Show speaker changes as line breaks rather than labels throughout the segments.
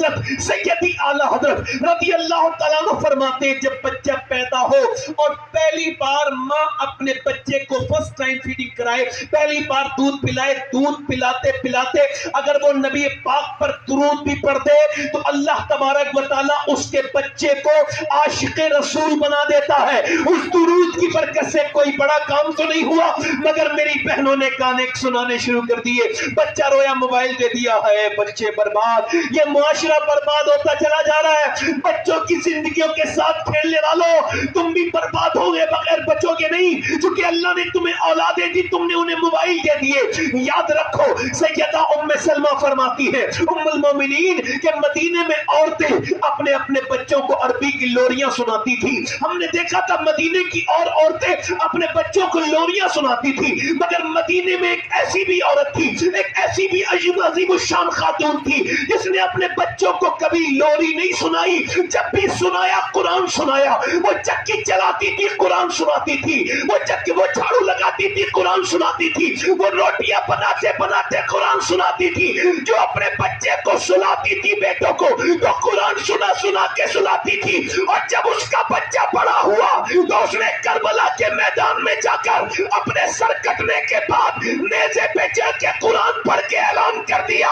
حضرت سیدی اعلی حضرت رضی اللہ تعالیٰ عنہ فرماتے ہیں جب بچہ پیدا ہو اور پہلی بار ماں اپنے بچے کو فرسٹ ٹائم فیڈنگ کرائے، پہلی بار دودھ پلائے، دودھ پلاتے پلاتے اگر وہ نبی پاک پر درود بھی پڑھ دے تو اللہ تبارک و تعالیٰ اس کے بچے کو عاشق رسول بنا دیتا ہے۔ اس درود کی برکت سے کوئی بڑا کام تو نہیں ہوا، مگر میری بہنوں نے گانے سنانے شروع کر دیے، بچہ رویا موبائل دے دیا ہے، بچے برباد، یہ معاشرہ برباد ہوتا چلا جا رہا ہے۔ بچوں کی زندگیوں کے ساتھ کھیلنے والوں، تم بھی برباد ہو گئے، بغیر بچوں کے نہیں، چونکہ اللہ نے تمہیں اولادیں دی، تم نے انہیں موبائل دے دیے۔ یاد رکھو سیدہ ام سلمہ فرماتی ہے ام المومنین کہ مدینے میں عورتیں اپنے اپنے بچوں کو عربی کی لوریاں سناتی تھی۔ ہم نے دیکھا تھا مدینے کی اور عورتیں اپنے بچوں کو لوریاں سناتی تھی، مگر مدینے میں ایک ایسی بھی عورت تھی، ایک ایسی بھی عظیم الشان خاتون تھی جس نے اپنے بچوں کو کبھی لوری نہیں سنائی، جب بھی سنایا قرآن سنایا۔ وہ چکی چلاتی تھی قرآن سناتی تھی، وہ جھاڑو لگاتی تھی قرآن سناتی تھی، وہ روٹیاں بناتے بناتے قرآن سناتی تھی، جو اپنے بچے کو سلاتی تھی بیٹوں کو تو قرآن سنا سنا کے سلاتی تھی۔ اور جب اس کا بچہ بڑا ہوا تو اس نے کربلا کے میدان میں جا کر اپنے سر کٹنے کے بعد نیزے پہ چڑھ کے قرآن پڑھ کے اعلان کر دیا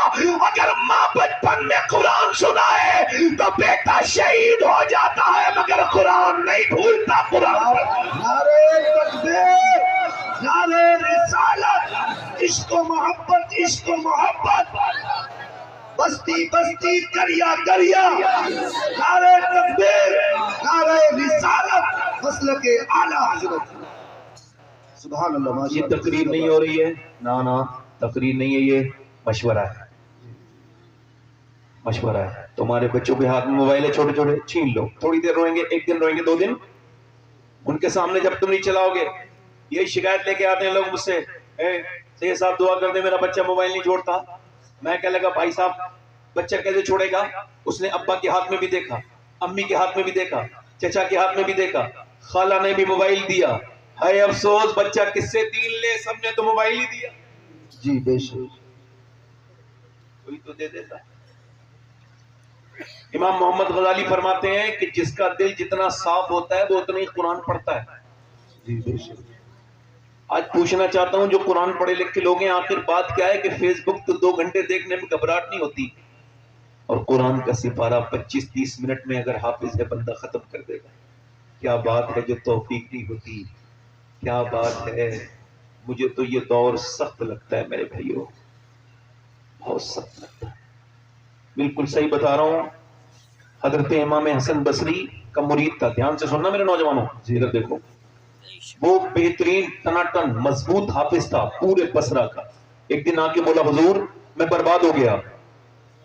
اگر ماں بچپن میں قرآن سنائے تو بیٹا شہید ہو جاتا ہے مگر قرآن نہیں بھولتا۔ قرآن
نعرہ تکبیر، نعرہ رسالت، عشق و محبت، عشق و محبت، بستی بستی دریا دریا، نعرہ تکبیر، نعرہ رسالت، مسلک اعلیٰ حضرت۔ سبحان اللہ۔
یہ تقریر نہیں ہو رہی ہے، نا تقریر نہیں ہے، یہ مشورہ ہے، مشورہ ہے۔ تمہارے بچوں کے ہاتھ میں موبائل ہے چھوٹے چھوٹے، چھین لو، تھوڑی دیر روئیں گے، ایک دن روئیں گے، 2 دن، ان کے سامنے جب تم نہیں چلاؤ گے، یہ شکایت لے کے آتے ہیں لوگ مجھ سے، سید صاحب دعا کر دیں میرا بچہ موبائل نہیں چھوڑتا۔ میں کہنے لگا بھائی صاحب بچہ کیسے چھوڑے گا؟ اس نے ابا کے ہاتھ میں بھی دیکھا، امی کے ہاتھ میں بھی دیکھا، چچا کے ہاتھ میں بھی دیکھا، خالہ نے بھی موبائل دیا، ہے افسوس بچہ کس سے دین لے، سب نے تو موبائل ہی دیا۔
جی بے شک،
کوئی تو دے دیتا ہے۔ امام محمد غزالی فرماتے ہیں کہ جس کا دل جتنا صاف ہوتا ہے وہ اتنا ہی قرآن پڑھتا ہے۔
جی بے شک۔
آج پوچھنا چاہتا ہوں جو قرآن پڑھے لکھے لوگ ہیں، آخر بات کیا ہے کہ فیس بک تو 2 گھنٹے دیکھنے میں گھبراہٹ نہیں ہوتی، اور قرآن کا سپارہ 25-30 منٹ میں اگر حافظ ہے بندہ ختم کر دے گا۔ کیا بات ہے جو توفیق نہیں ہوتی، کیا بات ہے۔ مجھے تو یہ دور سخت لگتا ہے میرے بھائیوں، بہت سخت لگتا ہے، بالکل صحیح بتا رہا ہوں۔ حضرت امام حسن بصری کا مرید تھا، دھیان سے سننا میرے نوجوانوں، ادھر دیکھو، وہ بہترین ٹناٹن مضبوط حافظ تھا پورے بصرہ کا۔ ایک دن آ کے بولا حضور میں برباد ہو گیا۔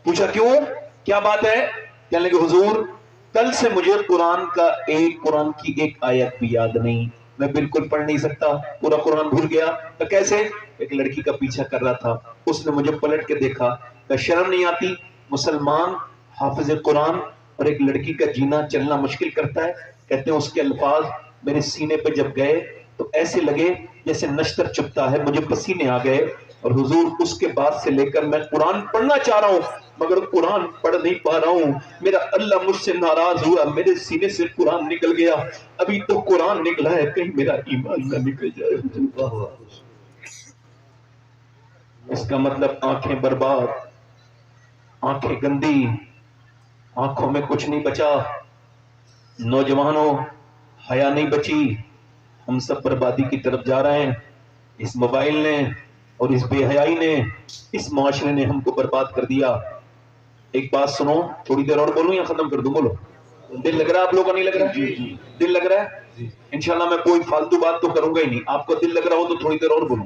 پوچھا کیوں، کیا بات ہے؟ کہنے لگے حضور کل سے مجھے قرآن کی ایک آیت بھی یاد نہیں، میں بالکل پڑھ نہیں سکتا، پورا قرآن بھول گیا۔ تو کیسے؟ ایک لڑکی کا پیچھا کر رہا تھا، اس نے مجھے پلٹ کے دیکھا، کہ شرم نہیں آتی، مسلمان حافظ قرآن اور ایک لڑکی کا جینا چلنا مشکل کرتا ہے؟ کہتے ہیں اس کے الفاظ میرے سینے پہ جب گئے تو ایسے لگے جیسے نشتر چپتا ہے، مجھے پسینے آ گئے، اور حضور اس کے بعد سے لے کر میں قرآن پڑھنا چاہ رہا ہوں مگر قرآن پڑھ نہیں پا رہا ہوں، میرا اللہ مجھ سے ناراض ہوا، میرے سینے سے قرآن نکل گیا، ابھی تو قرآن نکلا ہے کہیں میرا ایمان نہ نکل جائے۔ اس کا مطلب آنکھیں برباد، آنکھیں گندی، آنکھوں میں کچھ نہیں بچا۔ نوجوانوں حیا نہیں بچی، ہم سب بربادی کی طرف جا رہے ہیں۔ اس موبائل نے اور اس بے حیائی نے، اس معاشرے نے ہم کو برباد کر دیا۔ ایک بات سنو، تھوڑی دیر اور بولوں یا ختم کر دوں؟ بولو، دل لگ رہا ہے آپ لوگوں کا؟ نہیں لگ رہا؟
جی
دل لگ رہا ہے؟ انشاءاللہ میں کوئی فالتو بات تو کروں گا ہی نہیں، آپ کو دل لگ رہا ہو تو تھوڑی دیر اور بولوں۔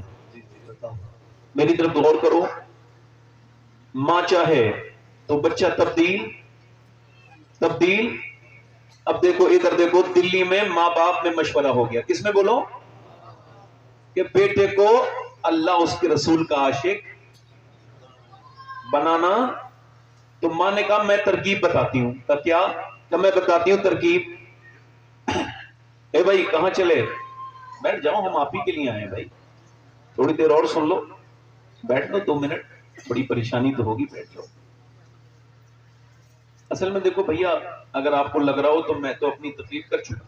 میری طرف غور کرو، ماں چاہے تو بچہ تبدیل۔ اب دیکھو ادھر دیکھو، دلی میں ماں باپ میں مشورہ ہو گیا، کس میں بولو؟ کہ بیٹے کو اللہ اس کے رسول کا عاشق بنانا، تو ماں نے کہا میں ترکیب بتاتی ہوں۔ کیا کہ میں بتاتی ہوں ترکیب؟ اے بھائی کہاں چلے؟ بیٹھ جاؤ، ہم آپ ہی کے لیے آئے ہیں بھائی، تھوڑی دیر اور سن لو، بیٹھ لو 2 منٹ، بڑی پریشانی تو ہوگی، بیٹھ جاؤ۔ اصل میں دیکھو بھیا، اگر آپ کو لگ رہا ہو تو میں تو اپنی تقریر کر چکا،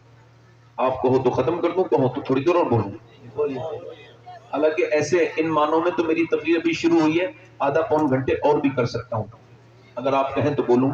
آپ کہو تو ختم کر دوں، کہو تو تھوڑی دیر اور بولوں۔ حالانکہ ایسے ان معنوں میں تو میری تقریر ابھی شروع ہوئی ہے، آدھا پون گھنٹے اور بھی کر سکتا ہوں، اگر آپ کہیں تو بولوں۔